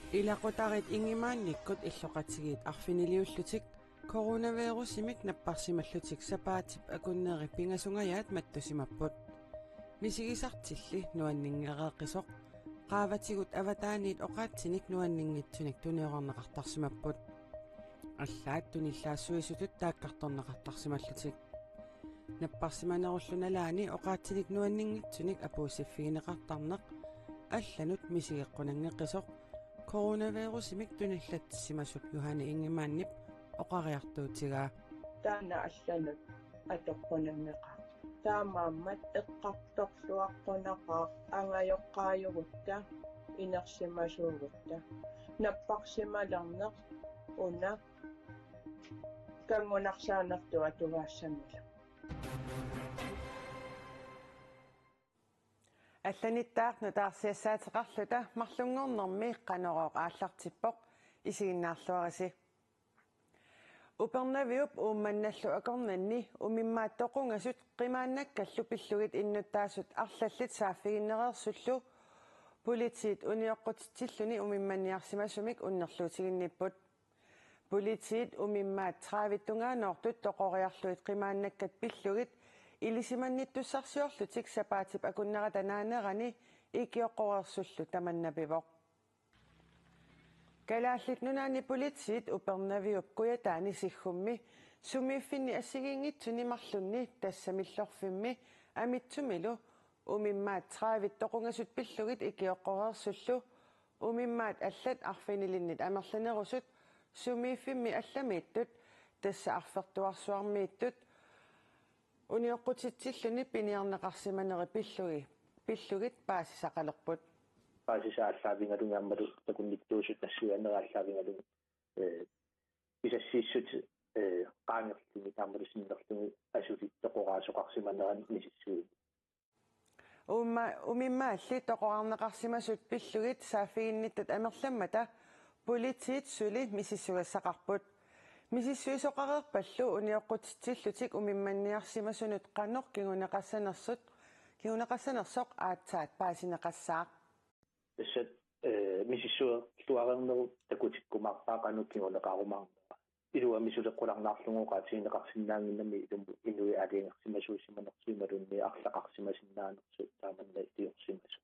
Ilaqutarit ingimaannikkut illoqatigit arfiniliullutik coronavirusimik napparsimallutik sapaatip akunneeri pingasungayaat mattusimapput misigisartilli nuanningereeqisoq qaavatigut avataaniit oqaatsinik nuanninngitsunik tuniornerneqartarsimapput аллаат туниллаассуисутут тааккарторнеқартарсималлутик наппарсиманеруллуналаани оqaatsinik nuanninngitsunik апуусиффигинеқартарнеқ алланут мисигеққунангеққисоқ coronavirusimik tunillatsimasup Juhani Ingimaannip oqariartuutigaa taana allanut atoqqunanneqa taamaammat eqqartorluaqqunaqaa angajoqqaajugutta inersimasuugutta napparsimalarneq una kangunarsaanartua tuvaassamila алланиттаарну таарсиассаатеқарлута марлунгорнэрми қанерооқ ааллартиппоқ исигиннаарлуариси упернавиуп уумманналлу акорнанни умиммааттоқунгасут қимааннаккаллу пиллугит иннуттаасут арлаллит сааффигиннереерсуллу политиит униоққутитсиллуни умимманиарсимасумик уннерлуутигинниппут политиит умиммаат траавиттунгаанеортут тоқориарлуит қимааннаккат пиллугит илисиманниттуссарсиорлутик сапаатип акуннера танаанерани икиоққорерсуллу таманнапивоқ калааллит нунаани политиит упернавиуп куятаани сиггумми сумииффинни ассигингитсуни марлунни тассамиллорфимми амитсумилу умиммаат траавиттоқунгасут пиллугит икиоққорерсуллу умиммаат аллат арфинилиннит амерланерусут сумииффимми алламииттут тасса арфертуарсуармииттут униоққутитсиллуни пиниарнеқарсиманери пиллугит паасисақалерпут паасисааллаавингалунгааммалу такунниттуусут нассуанерааллаавингалун исассииссут qaangerluni taammalусиннерлугу асулит тоқораасоқарсиманерани нисиссуи умиммаалли тоқорарнеқарсимасут пиллугит саафигинниттат амерламмата политиит сули мисиссугассақарпут мисиссуисоқарерпаллу униоққутитсиллутик умимманниарсимасунут қаннор кигунеқассанерсоқ аатсаат паасинеқассаақ эсэт мисиссуа туарернеру такутиккумаарпаақану кигунеқарумаарнера илуа мисулеққуларнаарлугуоқаатигинеқарсинаангиннами инуи алингерсимасуисиманерсуималунни арлақарсимасиннаанерсу тааманна тиорсимасу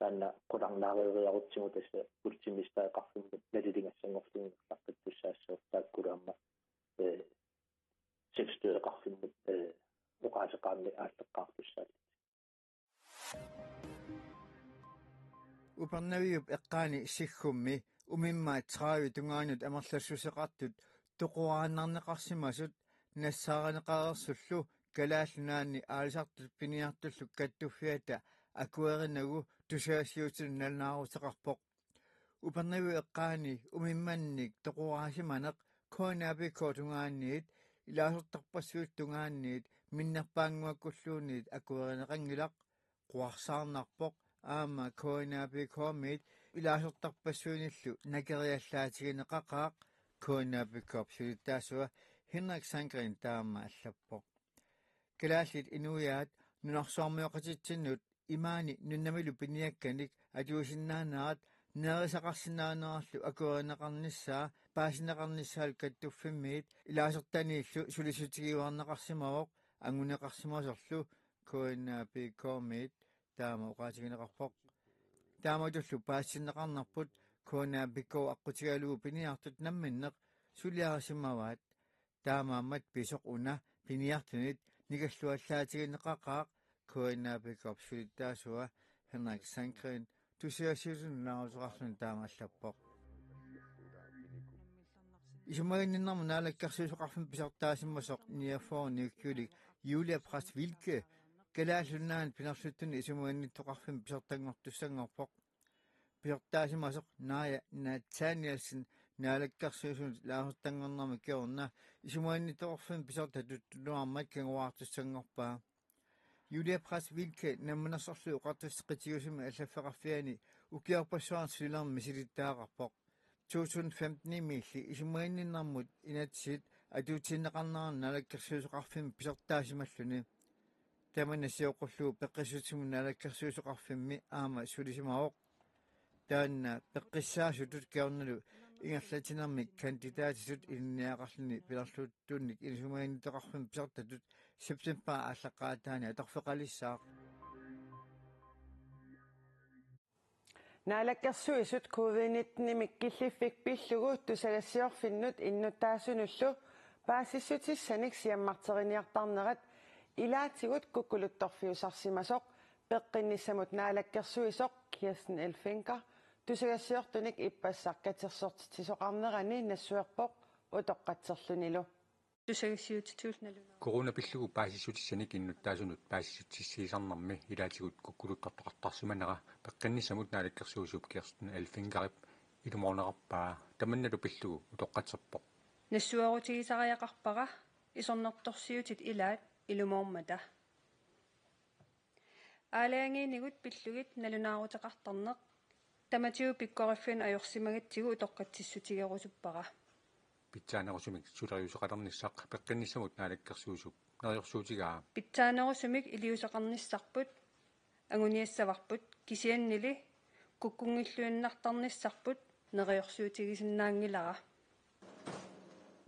таанна қуларнаарериарутсигу тасса ультимистаақарфиммут налилингассангорлугингерлартуссаассоо тааккулаама сефстуеқарфиммут оқаасеқарни ааллеққартуссаат упернавиуп эққаани сиггумми умиммаат траави тунгаанут амерлассусеқартут тоқуааннарнеқарсимасут нассааранеқарерсуллу калааллунаанни аалисартут пиниартуллу каттуффиата акуеринагу тусаасиутин налнаарутеқарпоқ упернавиу эққаани умимманник тоқуаасиманеқ коонааби коотунгаанниит илаасертарпассуут тунгаанниит миннерпаангуаккуллуунниит акуеринеқангилақ қуарсаарнарпоқ аама коонааби коомит илаасертарпассууниллу накериаллаатигинеқақаақ коонааби коопсулиттаасуа Henrik Sandgren таама аллаппоқ калааллит инуяат нунарсуармиоқатитсиннут имаани нуннамилу пиниакканик атуусиннаанерат нерисақарсинаанерарлу акуеринеқарниссаа паасинеқарниссаал каттуффиммиит илаасертанииллу сулисутигиуарнеқарсимавоқ ангунеқарсимасорлу коонааби коомит таама уqaатигинеқарпоқ тааматуллу паассинеқарнарпут коонааби-коо аққутигалуу пиниартут намминнеқ сулиарасимаваат таамааммат писоқ уна пиниартунит никаллуаллаатигинеқақаақ коонааби-коо сулиттаасуа Henrik Sandgren тусиасиусун наавсеқарлун таамааллаппоқ исумагиннэрму наалаккарсуусоқарфин писартаасиммасоқ ниафоорниуккулик Julia Prasvilke калааллунаан пинерлуттуни исумагинниттоқарфин писартангортуссангорпоқ писартаасимасоқ наая Nathanielsen наалаккарсуусун лаасертангорнэрми киорна исумагинниттоқарфин писартатуттунуармат кангуаартуссангорпаа Julia Prasvilke намманерсорлу уқартуссеқитигусими аллаффеқарфиани укиарпассуарсилерми силиттаақарпоқ 2015 милли исумагиннэрмут инатсит атуутиннеқарнеран налаккерсуусоқарфим писартаасималлуни таманасиоққуллуу пеққисутсиму налаккерсуусоқарфимми аама сулисимаоқ таанна пеққиссаасутут киорналу ингерлатинермик кандидатисут инниақарлуни пиларлуутtuunник илисумаинитоқарфим писартатут септембер ааллаққаатаани аторфеқалиссаа наалаккерсуисут COVID-19 киллиффик пиллугу тусагассиорфиннут иннутаасунуллу паассиссутиссаник сиаммартериниартарнерат илаатигут куккулутторфиусарсимасоқ пеққинниссамут наалаккерсуисоқ Kirsten Elfenker тусагассиортуник иппассаркатерсортитисоқарнерани нассуерпоқ утоққатсерлунилу тусагассиутитуулналуна коронапиллугу паасиссутиссаник иннуттаасунут паассиссутиссиисарнарми илаатигут куккулуттортоқартарсиманера пеққинниссамут наалаккерсуусуп Kirsten Elfenkerip илуморнеқарпаа таманналу пиллугу утоққатсерпоқ нассуарутигисариақарпара исорнерторсиутит илаат илумоормата аалаангиинигут пиллугит налунаарутеқартарнеқ таматиу пиккориффин ajorsimagittigu утоққатсиссутигерусуппара питсаанерусумик сулериусеқалерниссақ пеққинниссамут наалаккерсуусуп нериорсуутигаа питсаанерусумик илиусеқарниссарпут агуниассаварпут кисианнили куккунгиллуиннартарниссарпут нериорсуутигисиннаангилара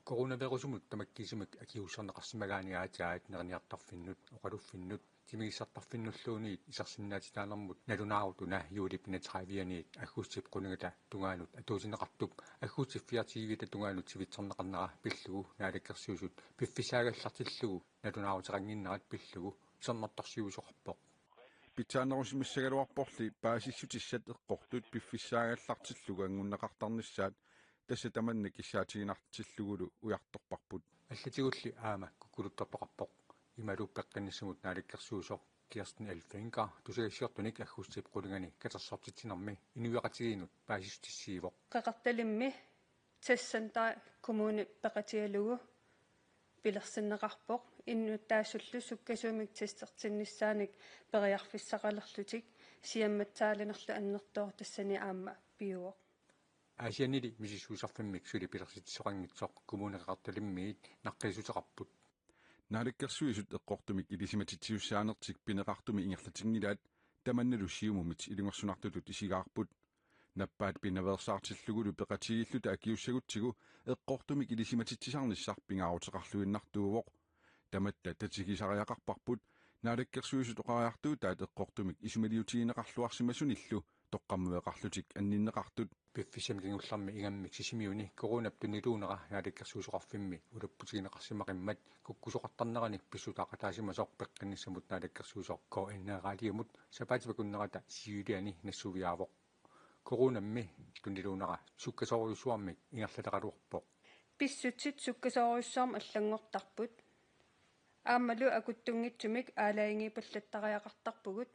коронавирусумут тамаккисимак акиуссернеқарсимаганиаатаат нерниартарфиннут оқалуффиннут тимигиссартарфиннуллуунит исерсиннаатитаанермут налунаарутуна юулипна 30-ианит аггустип қунагата тунгаанут атуусинеқартуп аггустип 40-ивита тунгаанут сивитсернеқарнера пиллугу наалаккерсуусут пиффисаагаллартиллугу налунаарутеқангиннерат пиллугу исернэрторсиусоқарпоқ питсаанерусимассагалуарпорли паасиссутиссат эққортут пиффисаагаллартиллугу ангуннеқартарниссаат тасса таманна киссаатигинартиллугулу уярторпарпут аллатигулли аама куккулуттортоқарпоқ ималу пеққинниссамут наалаккерсуусоқ Kirsten Elfenker тусагассиортуник аггустип қулугани катерсортитинерми инуиақатигиинут паасиссутиссиивоқ қеқарталимми тассанта коммуни пеқатиалугу пилерсиннеқарпоқ иннуттаассуллу суккасуумик тестертиннссааник периарфиссақалерлутик сиамматсаалинерлу аннертоо тассани аама пиуоқ асианили мисиссуусарфиммик сули пилерситсоқангитсоқ коммунеқарталиммиит наққисутеқарпут наалаккерсуисут эққортумик илисиматитсиуссаанертик пинеқартуми ингерлатингилаат таманналу сиумумит илунгерсунартулут исигаарпут наппаат пинаверсаартиллугулу пеқатигиллута акиуссагутсигу эққортумик илисиматитсисарниссар пингаарутеқарлуиннартуувоқ таматта татигисариақарпарпут наалаккерсуисут оқариартуутаат эққортумик исумалиутигинеқарлуарсимасуниллу тоққаммуеқарлутик анниннеқартут пиффисамгингулларми игаммик сисимиуни коронаппунилуунера наалаккерсуусоқарфимми улаппутигинеқарсимақиммат куккусоқартарнерани писсутаақатаасимасоқ пеққинниссамут наалаккерсуусоқ коиннераалиумут сапаатипакуннерата сиулиани нассувиаавоқ коронамми тунилуунера суккасориуссуармик ингерлатеқалуарпоқ писсутсит суккасориуссаарм аллангортарпут аамалу акуттунгитсумик аалаингипаллаттариақартарпугут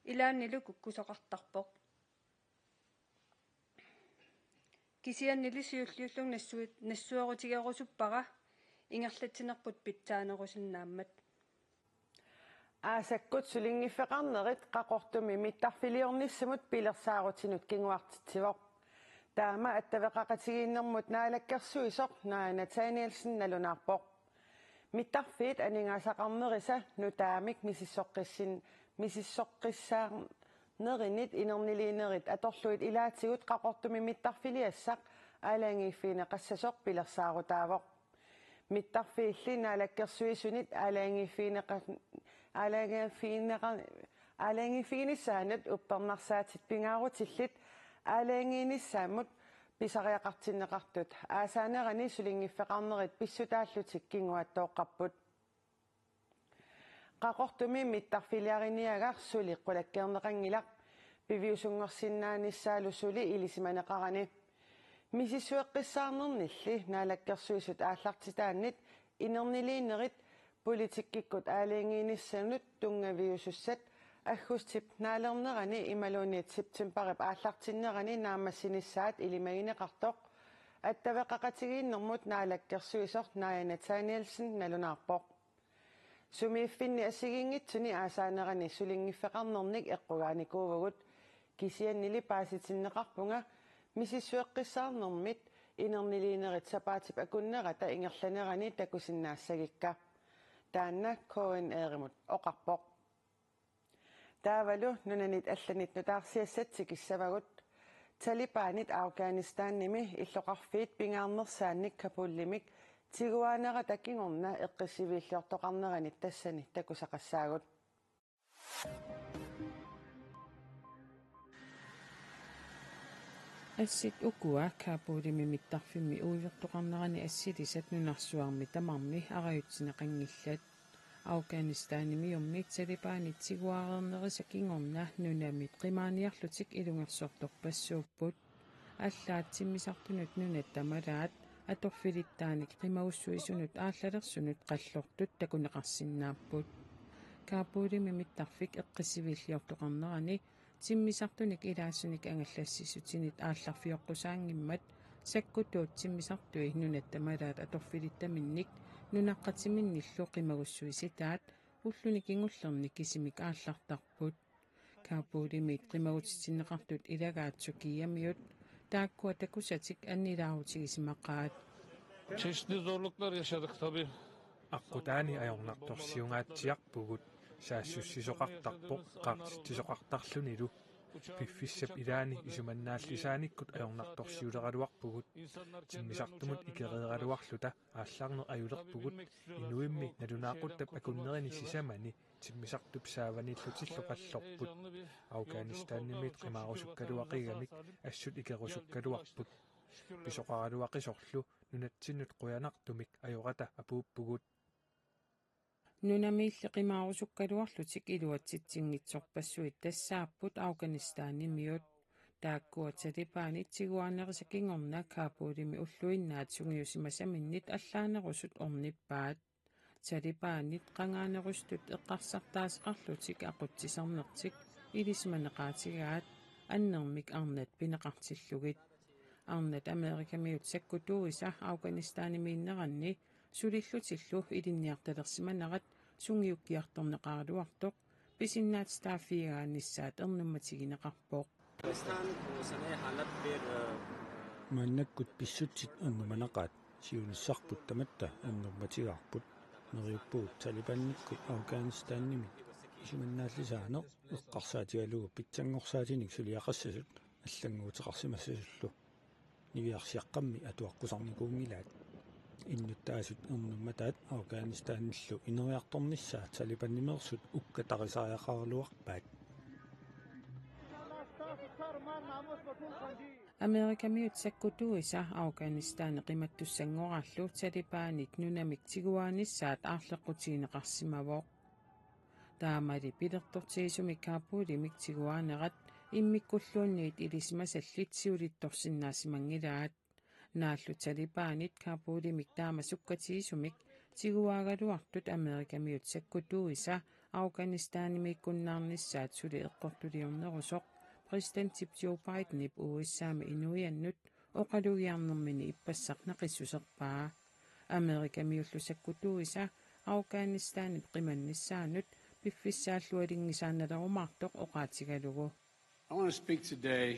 илааннилу куккусоқартарпоқ кисианнили сиуллиуллуг нассуарутигерусуппара ингерлатинерпут питсаанерусиннааммат аасаккут сулингиффеқарнерит қақортуми миттарфилиорниссамут пилерсаарутинут кингуартитсивоқ таама аттавеқақатигииннэрмут наалаккерсуисоқ наана Таниэлсен налунаарпоқ миттарфиит анингаасақарнериса нутаамик мисиссоққиссаар неринит инернилиинерит аторлуит илаатигут қақортуми миттарфилиассақ аалаангиффине қассасоқ пилерсаарутаавоқ миттарфиилли наалаккерсуисунит аалаангиффигиниссаанат уппернарсаатит пингаарутиллит аалаангииниссаамут писариақартиннеқартут аасаанерани сулингиффеқарнерит писсутааллутик кингуаттооққарпут қақортуми миттарфилиариниагар сули қулаккернеқангилақ пивиусунгорсиннааниссаалу сули илисиманеқарани мисиссуэққиссаарнернилли наалаккерсуисут ааллартитааннит инернилиинерит политиккиккут аалингииниссанут тунгавиусуссат аггустип наалернерани ималуниит септемберип ааллартиннерани наамассиниссаат илимагинеқартоқ аттавеқақатигииннэрмут наалаккерсуисор нааяна Таниэлсен налунаарпоқ сумииффинни ассигингитсуни аасаанерани сулингиффеқарнерник эққугааникуугут кисианнили пааситиннеқарпунга мисиссуэққиссаарнэрмит инернилиинерит сапаатип акуннерата ингерланерани такусиннаассагикка таанна коэн eerimut оқарпоқ Taavalu nunanit allanit nutaarsiassattik issavagut Talibanit Afghanistannimi illoqarfiit pingaarnersaannik kapullimik tiguaanera takingorna eqqisiviilliortoqarneranit tassani takusaqassaagut Assit ukua kaapulimi mittarfimmi uivertoqarnerani assilisat nunarsuarmi tamarmi arayutsineqangillat Afghanistanimi yummi Talibanit tiguaarernerisakingorna nunamit qimaaniarlutik ilungersortorpassuupput аллаатсиммисартунут нунат тамалаат аторфилиттааник qimagussuisunut aallalерсунут qallortut takuneqarsinnaapпут kaapulimi mittarfik eqqissivillиортоqarnerani timmisartunik ilaassуник ангаллассисутинит аалларфиоққусаангиммат саккутуут timmisartui нунат тамалаат аторфилиттаминник нунаққатиминниллу qimagussuisitaat уллуник ингуллерни кисимик ааллартарпут kaapulimi qimagutitsinneqartut ilagaatsukiamiut taakkua takussatik annilaarutigisimaqqaat çeşitli zorluklar yaşadık tabii. Аққутаани аёрнарторсиунгааtsiarpugut саассуссисоқартарпоқ qaartittisoqartarlunilу пиффиссап илаани исуманнааллисааниккут аёрнарторсиулераluarpugut тиммисартумут икереералуарлута ааллаарнер аюлерпугут инуимми налунаақуттап акуннерини сисамани тиммисартуп сааваниллутиллу қаллорпут Афганистаннимит қимаарусуккалуақигамик ассут икерусуккалуарпут писоқаралуақисорлу нунатсиннут қуянартумик ajorata апууппугут нунамиилли qimаарusukkaluarlutik iluatsitsinngitsorpassuit тассааппут Афганистаннимиут тааккуа Талибанит тигуанерисакингорна kaapulimi уллуиннаат сунгиусимасаминнит аллаанерусут орниппаат Талибанит qangaanерустут эққарсартаасеқарлутик ақутсисарнертик илисманеқаатигаат аннермик арнат пинеқартиллугит арнат Америкамиут саккутууиса Афганистанимииннеранни сулиллутиллу илинниарталерсиманерат сунгиуккиарторнеқаралуартоқ писиннаат стааффигаанниссаат ернумматигинеқарпоқ маннаккут писсутсит ернуманеқаат сиунissarput таматта ернумматигарпут нериуппуут талибанниккут Афганистанними исуманнааллисаанеқ эққарсаатигалугу питсангорсаатиник сулиақассасут аллангуутеқарсимассасуллу нивиарсиаққамми атуаққусарникуунгилаат иннуттаасут ернумматаат Афганистанниллу инериарторниссаа талибаннимерсут уккатарисариақарлуарпаат Америкамиут саккутууиса Афганистан qimатtussangorallu Талибанит нунамик тигуааниссаат аарлеққутигинеқарсимавоқ таамали пилертортигисуми kaapulимик тигуаанерат иммиккуллуунниит илисмасаллит сиулитторсиннаасимангилаат нааллу Талибанит kaapulимик таама суккатигисумик тигуаагалуартут Америкамиут саккутууиса Афганистанимиккуннаарниссаат сули эққортулиорнерусоқ President Joe Biden ip uissaami inuiannut oqalugiarnermini ippassarnaqissuserpaa Amerikamiullusakkutuisa Afganistanip qimannissaanut piffissaallualingisaannalerumaartoq oqaatigalugu I want to speak today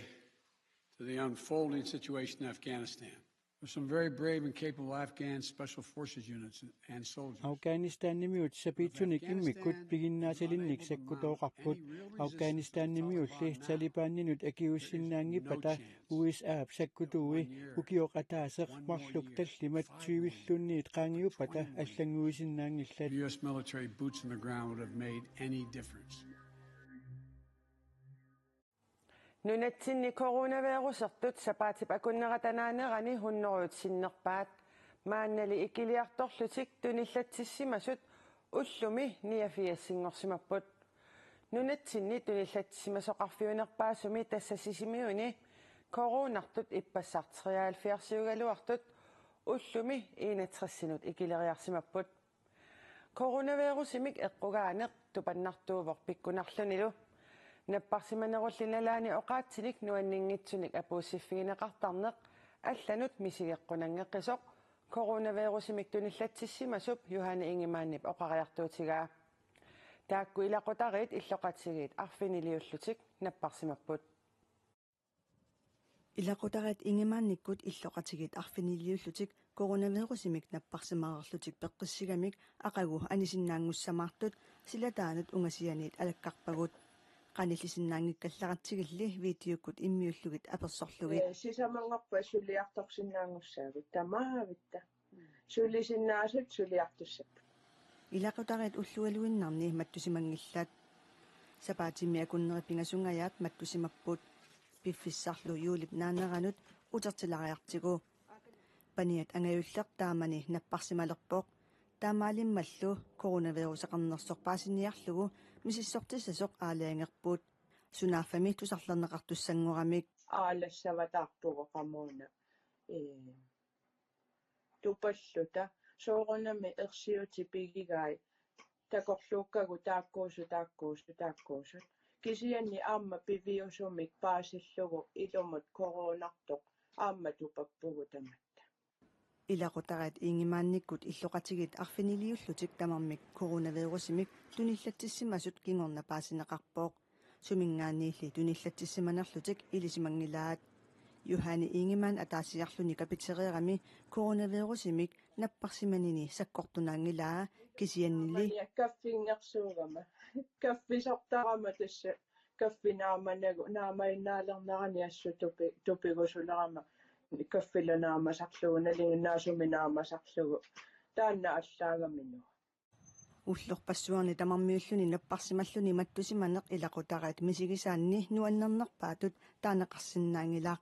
to the unfolding situation in Afghanistan. There's some very brave and capable Afghan special forces units and soldiers. Afganistanimiut sapitsunik immikkut piginnaasalinnik sakkutooqarput Afganistanimiulli Talibanninut akiussinnaangipata USA sakkutuui ukioqataaseq marluk tallimat tuivillunniit qaangiupata allanguisinnaangillat US military boots on the ground would have made any difference. Nunatsinni coronavirusertut sapaatip akunneratanaanерани hunneruutsinnerpaat maannali ikiliartorlutik tunillatsissimasut ullumi niafiassingorsimapput nunatsinni tunillatsimasoqarfiunerpaasumi tassasisimiuni coronartut ippassarteriaalfiarsiugaluartut ullumi 61 ikileriarsimapput coronavirusimik eqqugaaneq tupannartuuvor pikkunarlunilu наппарсиманеруллиналаани оqaatsinik нуаннингитсуник апууссиффигинеқартарнеқ алланут мисигеққунангеққисоқ коронавирусимик туниллатсиссимасуп юхана ингимааннип оқариартуутигаа таакку илақутариит иллоқатсигиит арфинилиуллутик наппарсимаппут илақутариит ингимаанниккут иллоқатигит арфинилиуллутик коронавирусимик наппарсимаарерлутик пеққиссигамик ақагу анисиннаангуссамаартут силатаанут унгасианиит алаккарпагут qanillisinnaangikkallaqatsigilli videokut immiullugit apersorlugit sisamangorpa suliartorsinnaangussaagut tamaavitta sulisinnaasut suliartussap ilaqutarit ullualuinnarni mattusimangillat sapaatimi akunneripingasungayaat mattusimapput piffissarlu juulip naaneranut utertilariartigu paniat angayulleq taamani napparsimalerpoq taamaalimmallu coronavirusaqarnersorpaasiniarlugu misissortisasoq aaliangerput sunaaffami tusarlerneqartussanguramik ааllassаватаарпуго qamuna tupalluta soorunami ersiutipigigai takorluukkagu taakkuusut kisianni aamma piviusumik paasillugu ilumut koronartoq aamma tupappugu tamatta ilaqutarat iingimaannikkut illoqatigit arfiniliullutik tamarmik coronavirusimik tunillattissimasut kingornapaasineqarpooq sumingaanniilli tunillattissimanerlutik ilisimangilaat Juhani Ingemann ataasiarluni kapitereerami coronavirusimik napparsimanini sakkortunaangilaa kisiannili kaffingersuugama kaffisortarama tassa kaffinaamanagu naamainnaalernerani assu tupigusulerama kaffilanaammasarlugu nalinginnaasuminaammasarlugu taanna allaagaminu уллорпассуарни тамармиуллуни наппарсималлуни маттусиманеқ илақутараат мисигисаанни нуаннернерпаатут таанеқарсинаангилаақ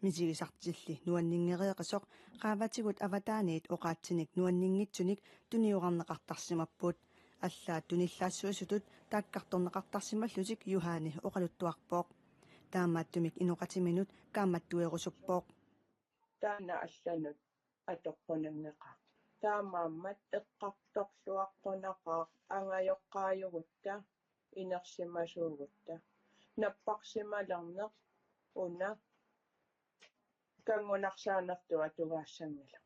мисигисартилли нуаннингереэқисоқ qaаватигут аватааниит оқаатсиник нуаннингитсуник туниуқарнеқартарсимаппут аллаат туниллаассуисутут тааккарторнеқартарсималлутик юхаани оқалуттуарпооқ таамааттумик иноқатиминут кааматтуерусуппооқ таана алланут аторпунангеқа таамааммат эққарторлуаққунақаа ангайоққаажугутта инерсимасуугутта наппарсималернеқ уна кангунарсаанертуа туваассангала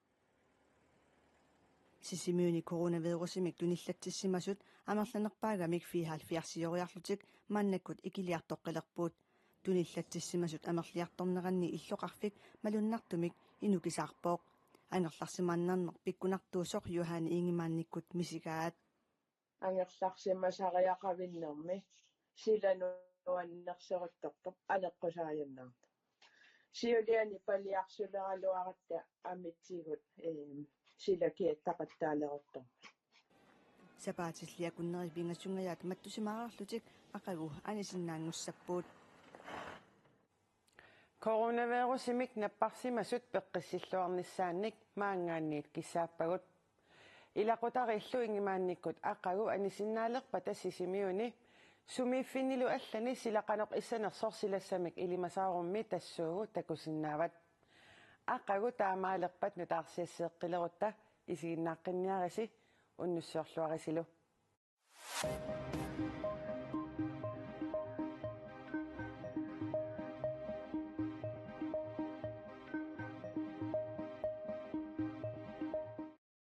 сисимиуни coronavirusимик туниллатсиссимасут амерланерпаагамик 74-сиориарлутик маннаккут икилиартоққилерпуут туниллатсиссимасут амерлиарторнеранни иллоқарфик малуннартумик инукисаарпооқ ангерларсимааннарнер пиккунартуусоқ Юхани Ингеманниккут мисигаат ангерларсимасариақавиннерми силануаннерсеруттортоқ алеққусааяннаарта сиулиани палиарсулералуаратта амитсигут силакиаттақаттаалерутторма сапаатиллиакуннери пингассунгаят маттусимаарарлутик ақагу анисиннаангуссаппуут Coronavirusимик наппарсимасут пеққиссиллуарниссаанник маангаанниит киссааппагут илақутариллу ингимаанниккут ақагу анисиннаалерпа тассисимиуни сумииффиннилу аллани силақаноқ иссанерсорсилассамик илимасаарумми тассуугу такусиннаават ақагу таамаалерпат нутаарсиассеэққилерутта исигиннааққинниариси уннуссуарлуарисилу